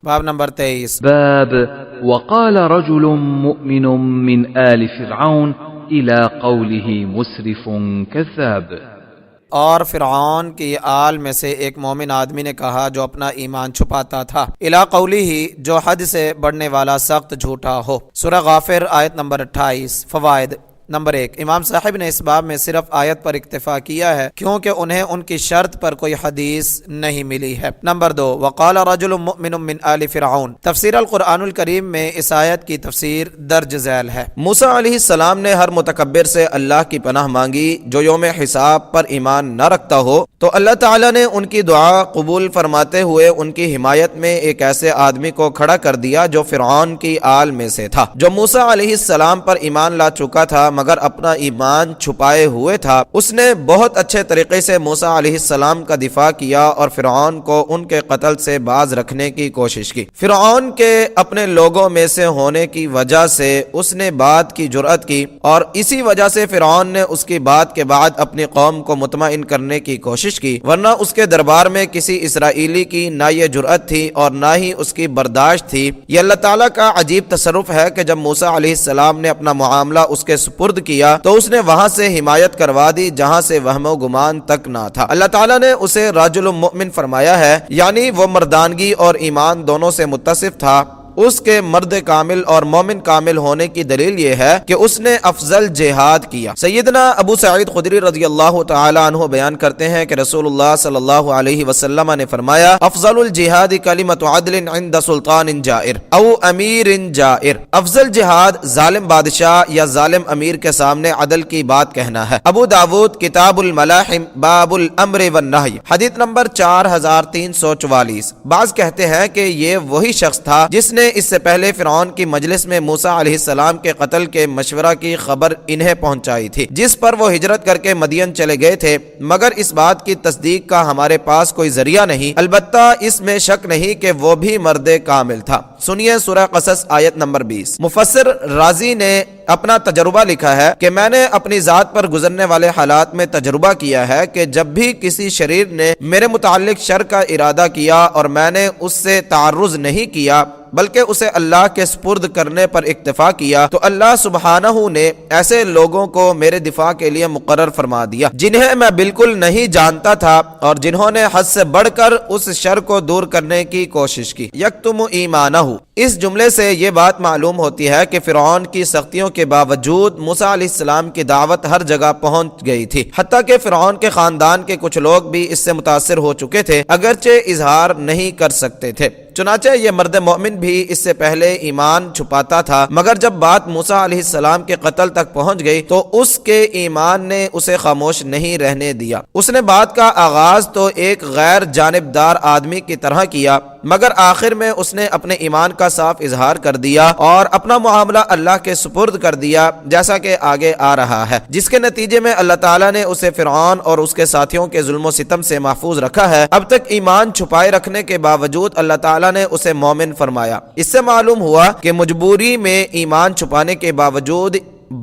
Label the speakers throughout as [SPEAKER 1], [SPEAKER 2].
[SPEAKER 1] باب نمبر 23۔
[SPEAKER 2] باب وقال رجل مؤمن من آل فرعون إلى قوله مسرف كذاب۔
[SPEAKER 1] اور فرعون کی آل میں سے ایک مومن آدمی نے کہا جو اپنا ایمان چھپاتا تھا، الی قولی جو حد سے بڑھنے والا سخت جھوٹا ہو۔ سورہ غافر آیت نمبر 28۔ فوائد۔ نمبر 1، امام صاحب نے اس باب میں صرف آیت پر اکتفا کیا ہے کیونکہ انہیں ان کی شرط پر کوئی حدیث نہیں ملی ہے۔ نمبر 2، وقال رجل مؤمن من آل فرعون، تفسیر القرآن الکریم میں اس آیت کی تفسیر درج ذیل ہے۔
[SPEAKER 3] موسیٰ علیہ السلام نے ہر متکبر سے اللہ کی پناہ مانگی جو یوم حساب پر ایمان نہ رکھتا ہو، تو اللہ تعالیٰ نے ان کی دعا قبول فرماتے ہوئے ان کی حمایت میں ایک ایسے آدمی کو کھڑا کر دیا جو فرعون کی آل میں سے تھا، جو موسیٰ علیہ السلام پر ایمان لا چکا تھا مگر اپنا ایمان چھپائے ہوئے تھا۔ اس نے بہت اچھے طریقے سے موسیٰ علیہ السلام کا دفاع کیا اور فرعون کو ان کے قتل سے باز رکھنے کی کوشش کی۔ فرعون کے اپنے لوگوں میں سے ہونے کی وجہ سے اس نے بات کی جرأت کی، اور اسی وجہ سے فرعون نے اس کی بات کے بعد اپنی قوم کو مطمئن کرنے کی کوشش کی، ورنہ اس کے دربار میں کسی اسرائیلی کی نہ یہ جرأت تھی اور نہ ہی اس کی برداشت تھی۔ یہ اللہ تعالیٰ کا عجیب تصرف ہے کہ جب موسیٰ علیہ السلام نے اپنا معاملہ اس کے سپرد کیا تو اس نے وہاں سے حمایت کروا دی جہاں سے وہم و گمان تک نہ تھا۔ اللہ تعالیٰ نے اسے رجل مؤمن فرمایا ہے، یعنی وہ مردانگی اور ایمان دونوں سے متصف تھا۔ اس کے مرد کامل اور مومن کامل ہونے کی دلیل یہ ہے کہ اس نے افضل جہاد کیا۔ سیدنا ابو سعید خدری رضی اللہ تعالی عنہ بیان کرتے ہیں کہ رسول اللہ صلی اللہ علیہ وسلم نے فرمایا، افضل الجہاد کلمۃ عدل عند سلطان جائر او امیر جائر۔ افضل جہاد ظالم بادشاہ یا ظالم امیر کے سامنے عدل کی بات کہنا ہے۔ ابو داود کتاب الملاحم باب الامر والنہی، حدیث نمبر 4344۔ بعض کہتے ہیں کہ یہ وہی شخص تھا جس نے اس سے پہلے فرعون کی مجلس میں موسیٰ علیہ السلام کے قتل کے مشورہ کی خبر انہیں پہنچائی تھی، جس پر وہ ہجرت کر کے مدین چلے گئے تھے، مگر اس بات کی تصدیق کا ہمارے پاس کوئی ذریعہ نہیں، البتہ اس میں شک نہیں کہ وہ بھی مرد کامل تھا۔ سنیے سورہ قصص آیت نمبر 20۔ مفسر رازی نے اپنا تجربہ لکھا ہے کہ میں نے اپنی ذات پر گزرنے والے حالات میں تجربہ کیا ہے کہ جب بھی کسی شریر نے میرے متعلق شر کا ارادہ کیا اور میں نے اس سے تعرض نہیں کیا بلکہ اسے اللہ کے سپرد کرنے پر اکتفا کیا، تو اللہ سبحانہ نے ایسے لوگوں کو میرے دفاع کے لیے مقرر فرما دیا جنہیں میں بالکل نہیں جانتا تھا اور جنہوں نے حد سے بڑھ کر اس شر کو دور کرنے کی کوشش کی۔ یکتم ایمانہ، اس جملے سے یہ بات معلوم ہوتی ہے کہ فرعون کی سختیوں کے باوجود موسیٰ علیہ السلام کی دعوت ہر جگہ پہنچ گئی تھی، حتیٰ کہ فرعون کے خاندان کے کچھ لوگ بھی اس سے متاثر ہو چکے تھے اگرچہ اظہار نہیں کر سکتے تھے۔ چنانچہ یہ مرد مومن بھی اس سے پہلے ایمان چھپاتا تھا، مگر جب بات موسیٰ علیہ السلام کے قتل تک پہنچ گئی تو اس کے ایمان نے اسے خاموش نہیں رہنے دیا۔ اس نے بات کا آغاز تو ایک غیر جانبدار آدمی کی طرح کیا، مگر آخر میں اس نے اپنے ایمان کا صاف اظہار کر دیا اور اپنا معاملہ اللہ کے سپرد کر دیا، جیسا کہ آگے آ رہا ہے، جس کے نتیجے میں اللہ تعالیٰ نے اسے فرعون اور اس کے ساتھیوں کے ظلم و ستم سے محفوظ رکھا ہے۔ اب تک ایمان چھپائے رکھنے کے باوجود اللہ تعالیٰ نے اسے مومن فرمایا۔ اس سے معلوم ہوا کہ مجبوری میں ایمان چھپانے کے باوجود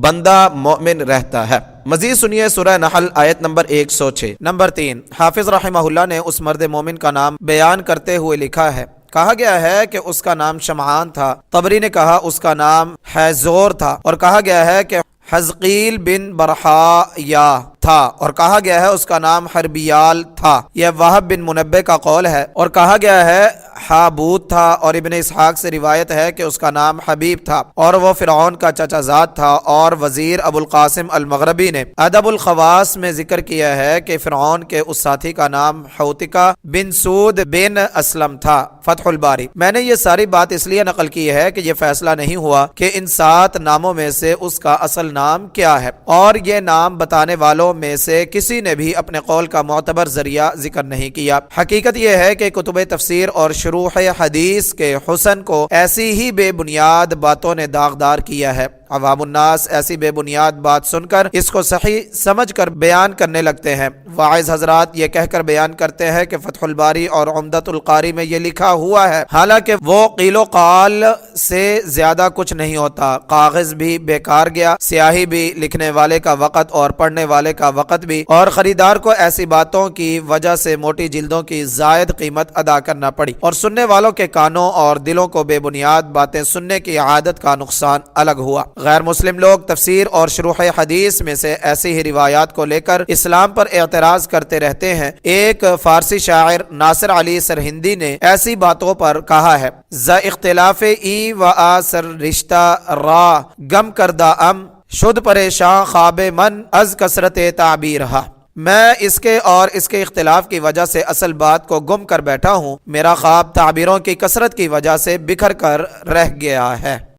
[SPEAKER 3] بندہ مومن رہتا ہے۔ مزید سنیے سورہ نحل آیت نمبر 106۔ نمبر 3، حافظ رحمہ اللہ نے اس مرد مومن کا نام بیان کرتے ہوئے لکھا ہے، کہا گیا ہے کہ اس کا نام شمعان تھا، طبری نے کہا اس کا نام حیزور تھا، اور کہا گیا ہے کہ حزقیل بن برحایا تھا، اور کہا گیا ہے اس کا نام حربیال تھا۔ یہ وہب بن منبع کا قول ہے، اور کہا گیا ہے حابوت تھا، اور ابن اسحاق سے روایت ہے کہ اس کا نام حبیب تھا، اور وہ فرعون کا چچا زاد تھا۔ اور وزیر ابو القاسم المغربی نے ادب الخواص میں ذکر کیا ہے کہ فرعون کے اس ساتھی کا نام حوتکہ بن سود بن اسلم تھا۔ فتح الباری۔ میں نے یہ ساری بات اس لیے نقل کی ہے کہ یہ فیصلہ نہیں ہوا کہ ان 7 ناموں میں سے اس کا اصل نام کیا ہے، اور یہ نام بتانے والوں میں سے کسی نے بھی اپنے قول کا معتبر ذریعہ ذکر نہیں کیا۔ حقیقت یہ ہے کہ کتب تفسیر اور شروح حدیث کے حسن کو ایسی ہی بے بنیاد باتوں نے داغدار کیا ہے۔
[SPEAKER 1] عوام الناس ایسی بے بنیاد بات سن کر اس کو صحیح سمجھ کر بیان کرنے لگتے ہیں۔ واعظ حضرات یہ کہہ کر بیان کرتے ہیں کہ فتح الباری اور عمدۃ القاری میں یہ لکھا ہوا ہے، حالانکہ وہ قیل و قال سے زیادہ کچھ نہیں ہوتا۔ کاغذ بھی بیکار گیا، سیاہی بھی، لکھنے والے کا وقت اور پڑھنے والے کا وقت بھی، اور خریدار کو ایسی باتوں کی وجہ سے موٹی جلدوں کی زائد قیمت ادا کرنا پڑی، اور سننے والوں کے کانوں اور دلوں کو بے بنیاد باتیں سننے کی عادت کا نقصان الگ ہوا۔ غیر مسلم لوگ تفسیر اور شروح حدیث میں سے ایسی ہی روایات کو لے کر اسلام پر اعتراض کرتے رہتے ہیں۔ ایک فارسی شاعر ناصر علی سرہندی نے ایسی باتوں پر کہا ہے: ز اختلاف ای و آ سر رشتہ را گم کردہ ام شد پریشان خواب من از کثرت تعبیر ہا۔ میں اس کے اور اس کے اختلاف کی وجہ سے اصل بات کو گم کر بیٹھا ہوں، میرا خواب تعبیروں کی کثرت کی وجہ سے بکھر کر رہ گیا ہے۔